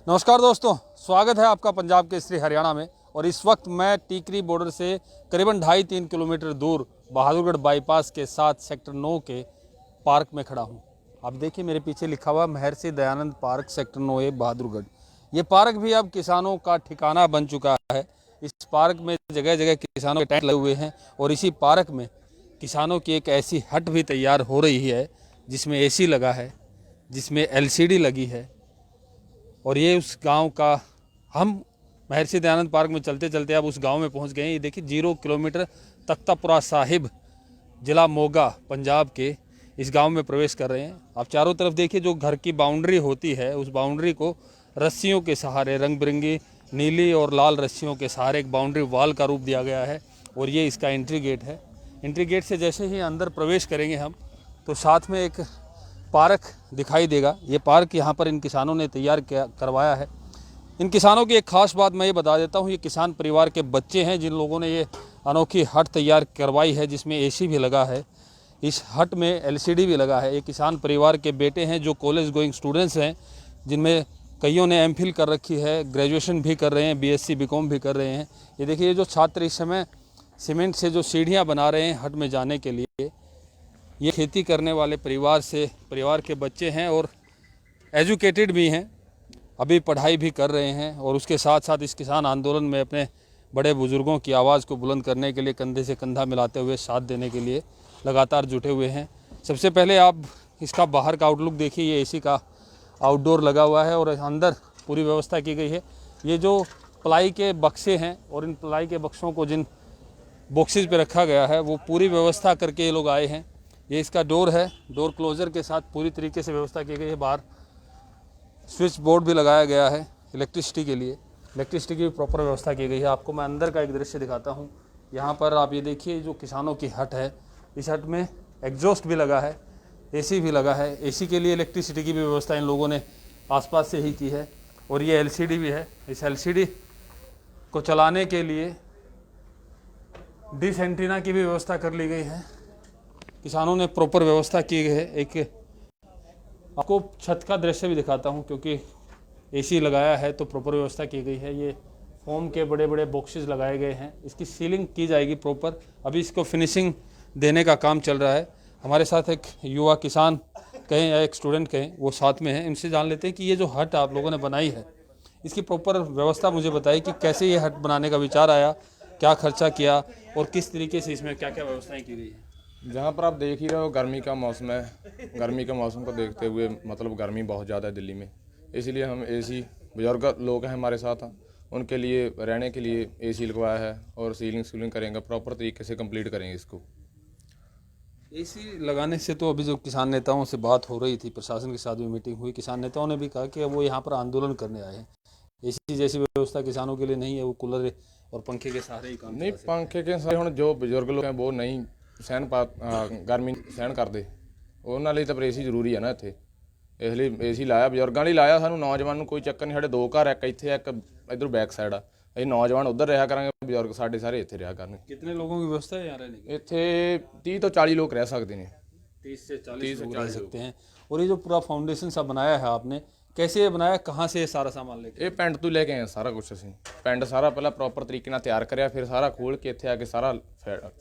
नमस्कार दोस्तों, स्वागत है आपका पंजाब के श्री हरियाणा में। और इस वक्त मैं टीकरी बॉर्डर से करीबन 2.5-3 किलोमीटर दूर बहादुरगढ़ बाईपास के साथ सेक्टर 9 के पार्क में खड़ा हूं। आप देखिए मेरे पीछे लिखा हुआ Maharshi Dayanand park sector 9A Bahadurgarh. ये पार्क भी अब किसानों का ठिकाना बन चुका है। इस पार्क में जगह जगह किसानों के टेंट लगे हुए हैं और इसी पार्क में किसानों की एक ऐसी हट भी तैयार हो रही है जिसमें AC लगा है, जिसमें LCD लगी है। और ये उस गांव का, हम महर्षि दयानंद पार्क में चलते चलते अब उस गांव में पहुंच गए हैं। ये देखिए 0 किलोमीटर तख्तापुरा साहिब, जिला मोगा, पंजाब के इस गांव में प्रवेश कर रहे हैं। आप चारों तरफ देखिए, जो घर की बाउंड्री होती है उस बाउंड्री को रस्सियों के सहारे, रंग बिरंगी नीली और लाल रस्सियों के सहारे एक बाउंड्री वॉल का रूप दिया गया है। और ये इसका एंट्री गेट है। एंट्री गेट से जैसे ही अंदर प्रवेश करेंगे हम, तो साथ में एक पार्क दिखाई देगा। ये पार्क यहाँ पर इन किसानों ने तैयार करवाया है। इन किसानों की एक खास बात मैं ये बता देता हूँ, ये किसान परिवार के बच्चे हैं जिन लोगों ने ये अनोखी हट तैयार करवाई है, जिसमें AC भी लगा है। इस हट में LCD भी लगा है। ये किसान परिवार के बेटे हैं जो कॉलेज गोइंग स्टूडेंट्स हैं, जिनमें कईयों ने MPhil कर रखी है, ग्रेजुएशन भी कर रहे हैं, BSc BCom भी कर रहे हैं। ये देखिए, ये जो छात्र इस समय सीमेंट से जो सीढ़ियाँ बना रहे हैं हट में जाने के लिए, ये खेती करने वाले परिवार के बच्चे हैं और एजुकेटेड भी हैं, अभी पढ़ाई भी कर रहे हैं। और उसके साथ साथ इस किसान आंदोलन में अपने बड़े बुजुर्गों की आवाज़ को बुलंद करने के लिए, कंधे से कंधा मिलाते हुए साथ देने के लिए लगातार जुटे हुए हैं। सबसे पहले आप इसका बाहर का आउटलुक देखिए। ये AC का आउटडोर लगा हुआ है और अंदर पूरी व्यवस्था की गई है। ये जो प्लाई के बक्से हैं और इन प्लाई के बक्सों को जिन बॉक्सेस पे रखा गया है, वो पूरी व्यवस्था करके ये लोग आए हैं। ये इसका डोर है, डोर क्लोजर के साथ पूरी तरीके से व्यवस्था की गई है। बाहर स्विच बोर्ड भी लगाया गया है इलेक्ट्रिसिटी के लिए। इलेक्ट्रिसिटी की भी प्रॉपर व्यवस्था की गई है। आपको मैं अंदर का एक दृश्य दिखाता हूँ। यहाँ पर आप ये देखिए, जो किसानों की हट है, इस हट में एग्जॉस्ट भी लगा है, AC भी लगा है। AC के लिए इलेक्ट्रिसिटी की भी व्यवस्था इन लोगों ने आसपास से ही की है। और ये LCD भी है। इस LCD को चलाने के लिए डिश एंटीना की भी व्यवस्था कर ली गई है। किसानों ने प्रॉपर व्यवस्था की गई है। एक आपको छत का दृश्य भी दिखाता हूं, क्योंकि AC लगाया है तो प्रॉपर व्यवस्था की गई है। ये फोम के बड़े बड़े बॉक्सेस लगाए गए हैं। इसकी सीलिंग की जाएगी प्रॉपर। अभी इसको फिनिशिंग देने का काम चल रहा है। हमारे साथ एक युवा किसान कहें या एक स्टूडेंट कहें, वो साथ में है। इनसे जान लेते हैं कि ये जो हट आप लोगों ने बनाई है, इसकी प्रॉपर व्यवस्था मुझे बताइए कि कैसे ये हट बनाने का विचार आया, क्या खर्चा किया और किस तरीके से इसमें क्या क्या व्यवस्थाएँ की गई है। जहाँ पर आप देख ही रहे हो, गर्मी का मौसम है। गर्मी के मौसम को देखते हुए, मतलब गर्मी बहुत ज़्यादा है दिल्ली में, इसीलिए हम AC, बुजुर्ग लोग हैं हमारे साथ, उनके लिए रहने के लिए AC लगवाया है। और सीलिंग करेंगे, प्रॉपर तरीके से कंप्लीट करेंगे इसको। AC लगाने से तो अभी जो किसान नेताओं से बात हो रही थी, प्रशासन के साथ भी मीटिंग हुई, किसान नेताओं ने भी कहा कि वो यहाँ पर आंदोलन करने आए हैं। AC जैसी व्यवस्था किसानों के लिए नहीं है, वो कूलर और पंखे के सहारे ही काम नहीं, पंखे के सहारे हम जो बुजुर्ग लोग हैं वो नहीं सहन गर्मी सहन करते, उन्होंने लिए तो पर AC ਜ਼ਰੂਰੀ ਹੈ ਨਾ ਇੱਥੇ। ਇਸ ਲਈ AC ਲਾਇਆ, ਬਜ਼ੁਰਗਾਂ ਲਈ ਲਾਇਆ। ਸਾਨੂੰ ਨੌਜਵਾਨ ਨੂੰ ਕੋਈ ਚੱਕਰ ਨਹੀਂ। ਸਾਡੇ 2 ਘਰ, ਇੱਕ ਇੱਥੇ, ਇੱਕ ਇੱਧਰ ਬੈਕ ਸਾਈਡ ਆ। ਅਸੀਂ ਨੌਜਵਾਨ ਉੱਧਰ ਰਿਹਾ ਕਰਾਂਗੇ, ਬਜ਼ੁਰਗ ਸਾਡੇ ਸਾਰੇ ਇੱਥੇ ਰਿਹਾ ਕਰਨਗੇ। कितने लोगों की व्यवस्था है यहाँ रहने की? ਇੱਥੇ 30 ਤੋਂ 40 ਲੋਕ ਰਹਿ ਸਕਦੇ ਨੇ। 30 से 40 लोग रह सकते हैं। और ये जो पूरा फाउंडेशन सा बनाया है आपने, कैसे बनाया, कहाँ से ये सारा सामान लेके? ਇਹ ਪਿੰਡ ਤੋਂ ਲੈ ਕੇ ਆਏ ਸਾਰਾ ਕੁਝ। ਅਸੀਂ ਪਿੰਡ ਸਾਰਾ ਪਹਿਲਾਂ ਪ੍ਰੋਪਰ ਤਰੀਕੇ ਨਾਲ ਤਿਆਰ ਕਰਿਆ, ਫਿਰ ਸਾਰਾ ਖੋਲ ਕੇ ਇੱਥੇ ਆ ਕੇ ਸਾਰਾ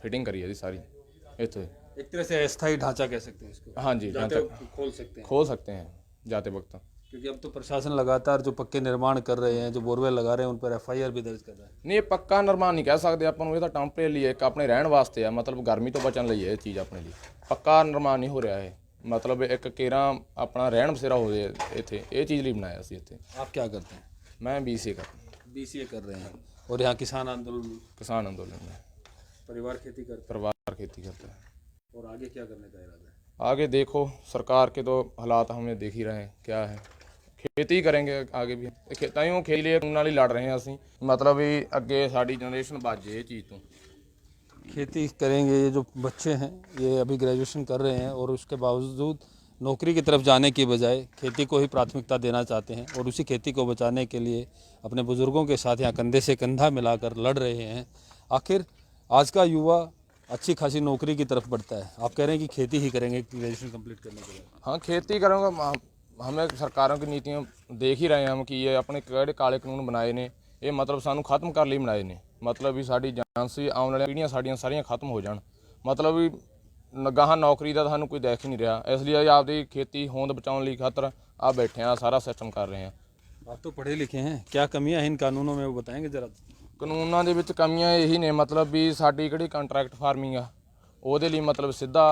ਫਿਟਿੰਗ ਕਰੀ ਇਹਦੀ सारी ਇੱਥੇ। एक तरह से अस्थायी ढांचा कह सकते हैं इसको। हाँ जी, जाते खोल सकते हैं जाते वक्त। क्योंकि अब तो प्रशासन लगातार जो पक्के निर्माण कर रहे हैं, जो बोरवेल लगा रहे हैं, उन पर FIR भी दर्ज कर रहा है। ਨਹੀਂ, ਇਹ ਪੱਕਾ ਨਿਰਮਾਣ ਨਹੀਂ ਕਹਿ ਸਕਦੇ ਆਪਾਂ ਨੂੰ। ਇਹ ਤਾਂ ਟੈਂਪਰੇਰੀ ਇੱਕ ਆਪਣੇ ਰਹਿਣ ਵਾਸਤੇ ਆ, ਮਤਲਬ ਗਰਮੀ ਤੋਂ ਬਚਣ ਲਈ ਇਹ ਚੀਜ਼ ਆਪਣੇ ਲਈ। ਪੱਕਾ ਨਿਰਮਾਣ ਨਹੀਂ ਹੋ ਰਿਹਾ ਇਹ, ਮਤਲਬ ਇੱਕ ਕੇਰਾ ਆਪਣਾ ਰਹਿਣ ਬਸੇਰਾ ਹੋ ਜਾਏ ਇੱਥੇ, ਇਹ ਚੀਜ਼ ਲਈ ਬਣਾਇਆ ਸੀ ਇੱਥੇ। आप क्या करते हैं? ਮੈਂ BCA कर रहे हैं। और यहाँ किसान किसान आंदोलन में। परिवार खेती करते परिवार खेती करता है। और आगे क्या करने का इरादा है? आगे देखो, सरकार के तो हालात हमें देख ही रहे हैं क्या है। खेती करेंगे आगे भी, ताइयों खेल लिए उन्होंने ही लड़ रहे हैं ਅਸੀਂ, मतलब भी अगे साड़ी जनरेशन बच जाए चीज़ तो। खेती करेंगे। ये जो बच्चे हैं ये अभी ग्रेजुएशन कर रहे हैं और उसके बावजूद नौकरी की तरफ जाने की बजाय खेती को ही प्राथमिकता देना चाहते हैं और उसी खेती को बचाने के लिए अपने बुज़ुर्गों के साथ यहाँ कंधे से कंधा मिलाकर लड़ रहे हैं। आखिर आज का युवा अच्छी खासी नौकरी की तरफ बढ़ता है। आप कह रहे हैं कि खेती ही करेंगे ग्रेजुएशन कंप्लीट करने के बाद? हाँ, खेती करूँगा। हमें सरकारों की नीतियों ਦੇਖ ਹੀ ਰਹੇ ਹਾਂ ਕਿ ਇਹ ਆਪਣੇ ਕਿਹੜੇ ਕਾਲੇ ਕਾਨੂੰਨ ਬਣਾਏ ਨੇ, ਇਹ ਮਤਲਬ ਸਾਨੂੰ ਖਤਮ ਕਰਨ ਲਈ ਬਣਾਏ ਨੇ। ਮਤਲਬ ਵੀ ਸਾਡੀ ਏਜੰਸੀ ਆਉਣ ਵਾਲੀਆਂ ਪੀੜ੍ਹੀਆਂ ਸਾਡੀਆਂ ਸਾਰੀਆਂ ਖਤਮ ਹੋ ਜਾਣ। ਮਤਲਬ ਵੀ ਗਾਹਾਂ ਨੌਕਰੀ ਦਾ ਸਾਨੂੰ ਕੋਈ ਦੇਖ ਹੀ ਨਹੀਂ ਰਿਹਾ, ਇਸ ਲਈ ਅਸੀਂ ਆਪਦੀ ਖੇਤੀ ਹੋਂਦ ਬਚਾਉਣ ਲਈ ਖਾਤਰ ਆ ਬੈਠੇ ਹਾਂ, ਸਾਰਾ ਸਿਸਟਮ ਕਰ ਰਹੇ ਹਾਂ। आप तो पढ़े लिखे हैं, क्या कमियां हैं इन कानूनों में वो बताएंगे जरा। ਕਾਨੂੰਨਾਂ ਦੇ ਵਿੱਚ ਕਮੀਆਂ ਇਹੀ ਨੇ, ਮਤਲਬ ਵੀ ਸਾਡੀ ਕਿਹੜੀ ਕੰਟਰੈਕਟ ਫਾਰਮਿੰਗ ਆ ਉਹਦੇ ਲਈ ਮਤਲਬ ਸਿੱਧਾ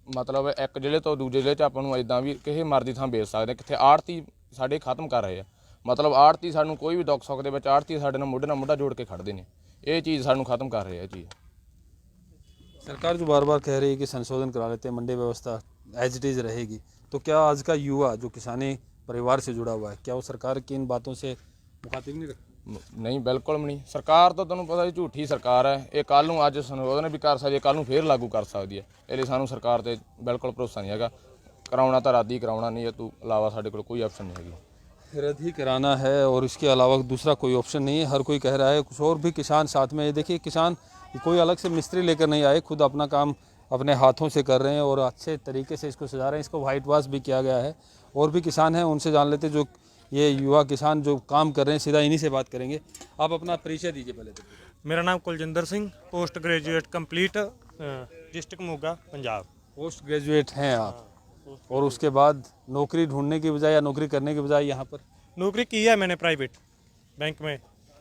ਮਤਲਬ ਇੱਕ ਜ਼ਿਲ੍ਹੇ ਤੋਂ ਦੂਜੇ ਜ਼ਿਲ੍ਹੇ 'ਚ ਆਪਾਂ ਨੂੰ ਇੱਦਾਂ ਵੀ ਕਿਸੇ ਮਰਜ਼ੀ ਥਾਂ ਵੇਚ ਸਕਦੇ, ਕਿੱਥੇ ਆੜਤੀ ਸਾਡੇ ਖਤਮ ਕਰ ਰਹੇ ਆ। ਮਤਲਬ ਆੜਤੀ ਸਾਨੂੰ ਕੋਈ ਵੀ ਦੁੱਖ ਸੁੱਖ ਦੇ ਵਿੱਚ ਆੜਤੀ ਸਾਡੇ ਨਾਲ ਮੋਢਾ ਜੋੜ ਕੇ ਖੜਦੇ ਨੇ, ਇਹ ਚੀਜ਼ ਸਾਨੂੰ ਖਤਮ ਕਰ ਰਹੇ ਆ। ਚੀਜ਼ सरकार जो बार बार कह रही है कि संशोधन करा लेते हैं, मंडी व्यवस्था एज इट इज़ रहेगी, तो क्या आज का युवा जो किसानी परिवार से जुड़ा हुआ है, क्या वो सरकार की इन बातों से मुखातिब नहीं रखता? ਨਹੀਂ, ਬਿਲਕੁਲ ਵੀ ਨਹੀਂ। ਸਰਕਾਰ ਤਾਂ ਤੁਹਾਨੂੰ ਪਤਾ ਜੀ ਝੂਠੀ ਸਰਕਾਰ ਹੈ। ਇਹ ਕੱਲ੍ਹ ਨੂੰ ਅੱਜ ਸੰਸ਼ੋਧਨ ਵੀ ਕਰ ਸਕਦੀ ਹੈ, ਕੱਲ੍ਹ ਨੂੰ ਫੇਰ ਲਾਗੂ ਕਰ ਸਕਦੀ ਹੈ। ਇਹ ਲਈ ਸਾਨੂੰ ਸਰਕਾਰ ਤੇ ਬਿਲਕੁਲ ਭਰੋਸਾ ਨਹੀਂ ਹੈਗਾ। ਕਰਾਉਣਾ ਤਾਂ ਰੱਦ ਹੀ ਕਰਾਉਣਾ, ਨਹੀਂ ਇਹ ਤੋਂ ਇਲਾਵਾ ਸਾਡੇ ਕੋਲ ਕੋਈ ਆਪਸ਼ਨ नहीं है। रद्द ही कराना है और इसके अलावा दूसरा कोई ऑप्शन नहीं है। हर कोई कह रहा है, कुछ और भी किसान साथ में। ये देखिए, किसान कोई अलग से मिस्त्री लेकर नहीं आए, खुद अपना काम अपने हाथों से कर रहे हैं और अच्छे तरीके से इसको सजा रहे हैं। इसको वाइट वॉश भी किया गया है। और भी किसान हैं, उनसे जान लेते जो ये युवा किसान जो काम कर रहे हैं, सीधा इन्हीं से बात करेंगे। आप अपना परिचय दीजिए पहले तो। मेरा नाम Kuljinder Singh, post graduate complete, district Moga, Punjab. Post graduate हैं आप, और उसके बाद नौकरी ढूंढने की बजाय या नौकरी करने की बजाय यहाँ पर नौकरी की है मैंने प्राइवेट बैंक में।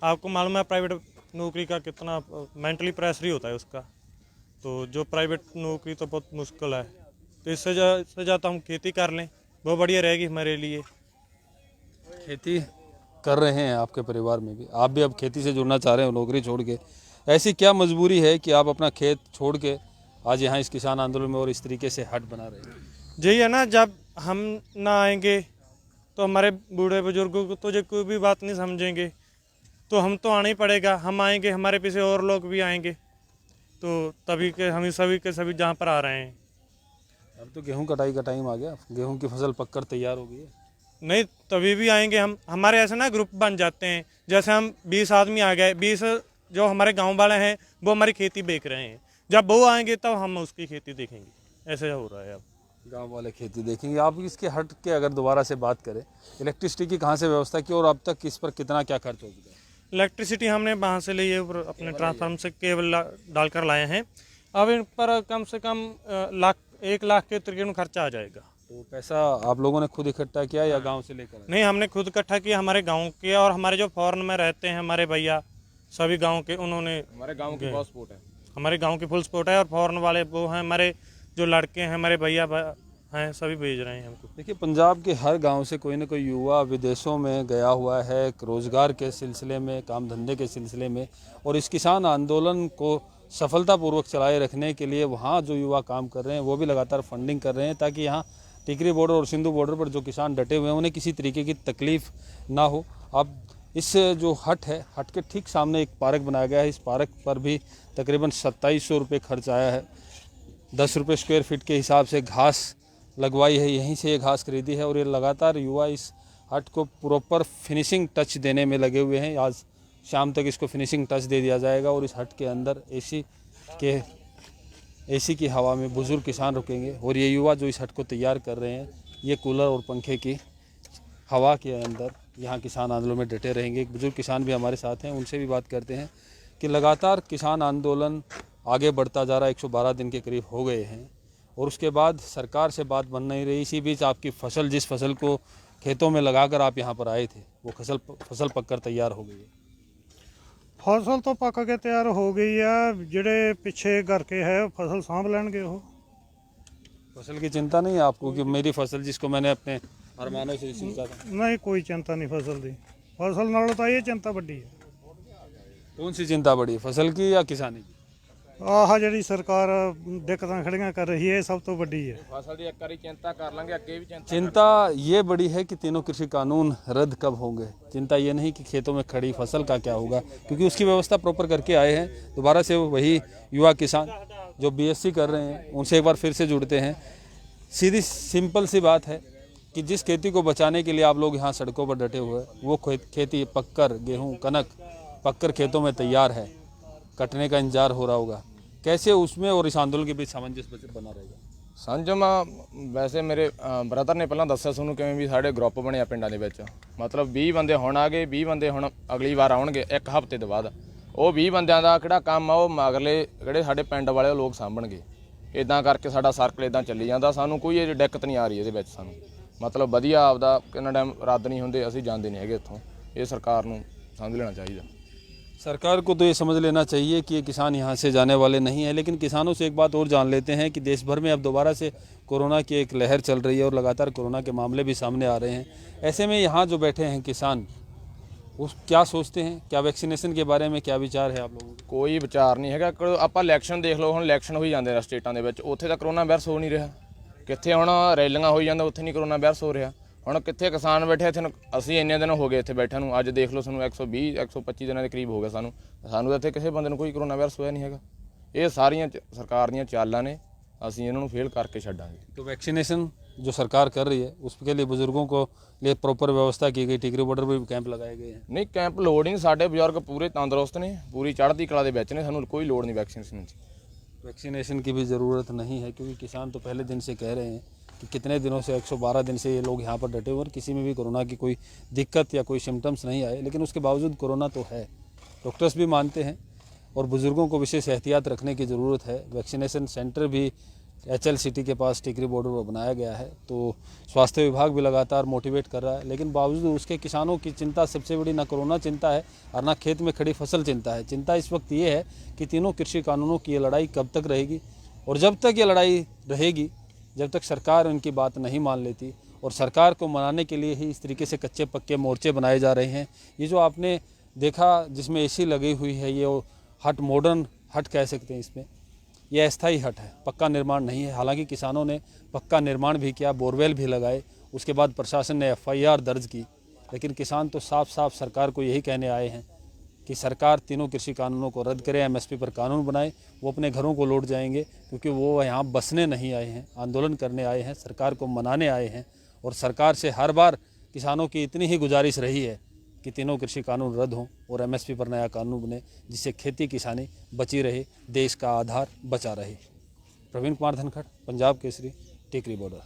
आपको मालूम है प्राइवेट नौकरी का कितना मेंटली प्रेशर ही होता है उसका, तो जो प्राइवेट नौकरी तो बहुत मुश्किल है। तो इससे ज़्यादा हम खेती कर लें, वो बढ़िया रहेगी हमारे लिए। खेती कर रहे हैं आपके परिवार में भी, आप भी अब खेती से जुड़ना चाह रहे हो नौकरी छोड़ के। ऐसी क्या मजबूरी है कि आप अपना खेत छोड़ के आज यहाँ इस किसान आंदोलन में और इस तरीके से हट बना रहे हैं? यही है ना, जब हम ना आएंगे तो हमारे बूढ़े बुजुर्गों को तो जो कोई भी बात नहीं समझेंगे, तो हम तो आना ही पड़ेगा। हम आएंगे, हमारे पीछे और लोग भी आएंगे, तो तभी के हम सभी के सभी जहाँ पर आ रहे हैं। अब तो गेहूं कटाई का टाइम आ गया, गेहूं की फसल पककर तैयार हो गई है। नहीं, तभी भी आएंगे हम। हमारे ऐसे ना ग्रुप बन जाते हैं, जैसे हम 20 आदमी आ गए, 20 जो हमारे गांव वाले हैं वो हमारी खेती देख रहे हैं। जब वो आएंगे तब हम उसकी खेती देखेंगे। ऐसे हो रहा है अब। गांव वाले खेती देखेंगे। आप इसके हट के अगर दोबारा से बात करें, इलेक्ट्रिसिटी की कहाँ से व्यवस्था की और अब तक इस पर कितना क्या खर्च हो चुका है? इलेक्ट्रिसिटी हमने वहाँ से ली है, अपने ट्रांसफार्मर से केबल डालकर लाए हैं। अब इन पर कम से कम 1 लाख के तकरीबन खर्चा आ जाएगा। तो पैसा आप लोगों ने खुद इकट्ठा किया या गांव से लेकर आए? नहीं, हमने खुद इकट्ठा किया, हमारे गांव के और हमारे जो फॉरेन में रहते हैं हमारे भैया सभी गांव के, उन्होंने हमारे गाँव की बहुत सपोर्ट है। हमारे गांव की फुल सपोर्ट है। और फॉरेन वाले वो हैं, हमारे जो लड़के हैं हमारे भैया हैं, सभी भेज रहे हैं हमको। देखिए, पंजाब के हर गांव से कोई ना कोई युवा विदेशों में गया हुआ है रोज़गार के सिलसिले में, काम धंधे के सिलसिले में, और इस किसान आंदोलन को सफलतापूर्वक चलाए रखने के लिए वहाँ जो युवा काम कर रहे हैं वो भी लगातार फंडिंग कर रहे हैं, ताकि यहाँ टिकरी बॉर्डर और सिंधु बॉर्डर पर जो किसान डटे हुए हैं उन्हें किसी तरीके की तकलीफ ना हो। अब इस जो हट है, हट के ठीक सामने एक पार्क बनाया गया है। इस पार्क पर भी तकरीबन 2700 रुपये खर्च आया है। 10 रुपये स्क्वायर फीट के हिसाब से घास लगवाई है, यहीं से ये घास खरीदी है। और ये लगातार युवा इस हट को प्रॉपर फिनिशिंग टच देने में लगे हुए हैं। आज शाम तक इसको फिनिशिंग टच दे दिया जाएगा और इस हट के अंदर एसी की हवा में बुजुर्ग किसान रुकेंगे। और ये युवा जो इस हट को तैयार कर रहे हैं, ये कूलर और पंखे की हवा के अंदर यहाँ किसान आंदोलन में डटे रहेंगे। एक बुजुर्ग किसान भी हमारे साथ हैं, उनसे भी बात करते हैं कि लगातार किसान आंदोलन आगे बढ़ता जा रहा है। 112 दिन के करीब हो गए हैं और उसके बाद सरकार से बात बन नहीं रही। इसी बीच आपकी फसल, जिस फसल को खेतों में लगाकर आप यहाँ पर आए थे, वो फसल पककर तैयार हो गई है। फसल तो पक के तैयार हो गई है, ਜਿਹੜੇ ਪਿੱਛੇ घर के है फसल सांभ ਲੈਣਗੇ। ਉਹ फसल की चिंता नहीं है आपको कि मेरी फसल जिसको मैंने अपने अरमानों से सींचा था? नहीं, कोई चिंता नहीं फसल की। फसल नालों तो ये चिंता ਵੱਡੀ है। कौन सी चिंता बड़ी, फसल की या किसानी की? ਆਹ ਜਿਹੜੀ ਸਰਕਾਰ ਦਿੱਕਤਾਂ ਖੜੀਆਂ कर रही है, सब तो ਵੱਡੀ है। फसल की एक बारी चिंता कर लेंगे, अगे भी चिंता ये बड़ी है कि तीनों कृषि कानून रद्द कब होंगे। चिंता ये नहीं कि खेतों में खड़ी फसल का क्या होगा, क्योंकि उसकी व्यवस्था प्रॉपर करके आए हैं। दोबारा से वही युवा किसान जो बीएससी कर रहे हैं उनसे एक बार फिर से जुड़ते हैं। सीधी सिंपल सी बात है कि जिस खेती को बचाने के लिए आप लोग यहाँ सड़कों पर डटे हुए हैं, वो खेती पककर, गेहूँ कनक पककर खेतों में तैयार है, कटने का इंतजार हो रहा होगा। कैसे उसमें और इस आंदोलन के बीच सामंजस्य बना रहेगा? ਸੰਜਮ ਵੈਸੇ ਮੇਰੇ ਬ੍ਰਦਰ ਨੇ ਪਹਿਲਾਂ ਦੱਸਿਆ ਤੁਹਾਨੂੰ ਕਿਵੇਂ ਵੀ ਸਾਡੇ ਗਰੁੱਪ ਬਣਿਆ ਪਿੰਡਾਂ ਦੇ ਵਿੱਚ, ਮਤਲਬ 20 ਬੰਦੇ ਹੁਣ ਆ ਗਏ, 20 ਬੰਦੇ ਹੁਣ ਅਗਲੀ ਵਾਰ ਆਉਣਗੇ ਇੱਕ ਹਫ਼ਤੇ ਤੋਂ ਬਾਅਦ। ਉਹ 20 ਬੰਦਿਆਂ ਦਾ ਕਿਹੜਾ ਕੰਮ ਆ, ਉਹ ਮਗਰਲੇ ਜਿਹੜੇ ਸਾਡੇ ਪਿੰਡ ਵਾਲੇ ਉਹ ਲੋਕ ਸਾਂਭਣਗੇ। ਇਦਾਂ ਕਰਕੇ ਸਾਡਾ ਸਰਕਲ ਇਦਾਂ ਚੱਲੀ ਜਾਂਦਾ, ਸਾਨੂੰ ਕੋਈ ਇਹ ਦਿੱਕਤ ਨਹੀਂ ਆ ਰਹੀ ਇਹਦੇ ਵਿੱਚ। ਸਾਨੂੰ ਮਤਲਬ ਵਧੀਆ ਆਪਦਾ ਕਿੰਨਾ ਟਾਈਮ ਰੱਦ ਨਹੀਂ ਹੁੰਦੇ, ਅਸੀਂ ਜਾਂਦੇ ਨਹੀਂ ਹੈਗੇ ਇੱਥੋਂ। ਇਹ ਸਰਕਾਰ ਨੂੰ ਸਮਝ ਲੈਣਾ ਚਾਹੀਦਾ। सरकार को तो ये समझ लेना चाहिए कि ये किसान यहाँ से जाने वाले नहीं हैं। लेकिन किसानों से एक बात और जान लेते हैं कि देश भर में अब दोबारा से कोरोना की एक लहर चल रही है और लगातार कोरोना के मामले भी सामने आ रहे हैं। ऐसे में यहाँ जो बैठे हैं किसान, उस क्या सोचते हैं, क्या वैक्सीनेशन के बारे में क्या विचार है आप लोगों का? ਕੋਈ ਵਿਚਾਰ ਨਹੀਂ ਹੈਗਾ। ਆਪਾਂ ਇਲੈਕਸ਼ਨ ਦੇਖ ਲਓ, ਹੁਣ ਇਲੈਕਸ਼ਨ ਹੋਈ ਜਾਂਦੇ ਨੇ ਸਟੇਟਾਂ ਦੇ ਵਿੱਚ, ਉੱਥੇ ਤਾਂ ਕਰੋਨਾ ਵਾਇਰਸ ਹੋ ਨਹੀਂ ਰਿਹਾ। ਕਿੱਥੇ ਹੁਣ ਰੈਲੀਆਂ ਹੋਈ ਜਾਂਦਾ, ਉੱਥੇ ਨਹੀਂ ਕਰੋਨਾ ਵਾਇਰਸ ਹੋ ਰਿਹਾ। ਹੁਣ ਕਿੱਥੇ ਕਿਸਾਨ ਬੈਠੇ ਇੱਥੇ, ਅਸੀਂ ਇੰਨੇ ਦਿਨ ਹੋ ਗਏ ਇੱਥੇ ਬੈਠਿਆਂ ਨੂੰ, ਅੱਜ ਦੇਖ ਲਓ ਸਾਨੂੰ 120 125 ਦਿਨਾਂ ਦੇ ਕਰੀਬ ਹੋ ਗਿਆ ਸਾਨੂੰ ਤਾਂ ਇੱਥੇ ਕਿਸੇ ਬੰਦੇ ਨੂੰ ਕੋਈ ਕਰੋਨਾ ਵਾਇਰਸ ਹੋਇਆ ਨਹੀਂ ਹੈਗਾ। ਇਹ ਸਾਰੀਆਂ ਸਰਕਾਰ ਦੀਆਂ ਚਾਲਾਂ ਨੇ, ਅਸੀਂ ਇਹਨਾਂ ਨੂੰ ਫੇਲ ਕਰਕੇ ਛੱਡਾਂਗੇ। तो वैक्सीनेशन जो सरकार कर रही है उसके लिए बुजुर्गों को लिए प्रॉपर व्यवस्था की गई, टिकरी बॉर्डर पर भी कैंप लगाए गए हैं। ਨਹੀਂ ਕੈਂਪ ਲੋੜ ਹੀ ਨਹੀਂ, ਸਾਡੇ ਬਜ਼ੁਰਗ ਪੂਰੇ ਤੰਦਰੁਸਤ ਨੇ, ਪੂਰੀ ਚੜ੍ਹਦੀ ਕਲਾ ਦੇ ਵਿੱਚ ਨੇ, ਸਾਨੂੰ ਕੋਈ ਲੋੜ ਨਹੀਂ ਵੈਕਸੀਨੇਸ਼ਨ ਦੀ। वैक्सीनेशन की भी ज़रूरत नहीं है क्योंकि किसान तो पहले दिन से कह रहे हैं कि कितने दिनों से 112 दिन से ये लोग यहाँ पर डटे हुए और किसी में भी कोरोना की कोई दिक्कत या कोई सिम्टम्स नहीं आए। लेकिन उसके बावजूद कोरोना तो है, डॉक्टर्स भी मानते हैं और बुज़ुर्गों को विशेष एहतियात रखने की ज़रूरत है। वैक्सीनेशन सेंटर भी HL सिटी के पास टिकरी बॉर्डर पर बनाया गया है, तो स्वास्थ्य विभाग भी लगातार मोटिवेट कर रहा है। लेकिन बावजूद उसके किसानों की चिंता सबसे बड़ी ना कोरोना चिंता है और ना खेत में खड़ी फसल चिंता है। चिंता इस वक्त ये है कि तीनों कृषि कानूनों की ये लड़ाई कब तक रहेगी, और जब तक ये लड़ाई रहेगी, जब तक सरकार उनकी बात नहीं मान लेती, और सरकार को मनाने के लिए ही इस तरीके से कच्चे पक्के मोर्चे बनाए जा रहे हैं। ये जो आपने देखा जिसमें AC लगी हुई है, ये हट, मॉडर्न हट कह सकते हैं, इसमें ये अस्थायी हट है, पक्का निर्माण नहीं है। हालांकि किसानों ने पक्का निर्माण भी किया, बोरवेल भी लगाए, उसके बाद प्रशासन ने FIR दर्ज की। लेकिन किसान तो साफ साफ सरकार को यही कहने आए हैं कि सरकार तीनों कृषि कानूनों को रद्द करे, MSP पर कानून बनाए। वो अपने घरों को लौट जाएंगे क्योंकि वो यहाँ बसने नहीं आए हैं, आंदोलन करने आए हैं, सरकार को मनाने आए हैं। और सरकार से हर बार किसानों की इतनी ही गुजारिश रही है कि तीनों कृषि कानून रद्द हों और MSP पर नया कानून बने, जिससे खेती किसानी बची रहे, देश का आधार बचा रहे। प्रवीण कुमार धनखड़, पंजाब केसरी, टिकरी बॉर्डर।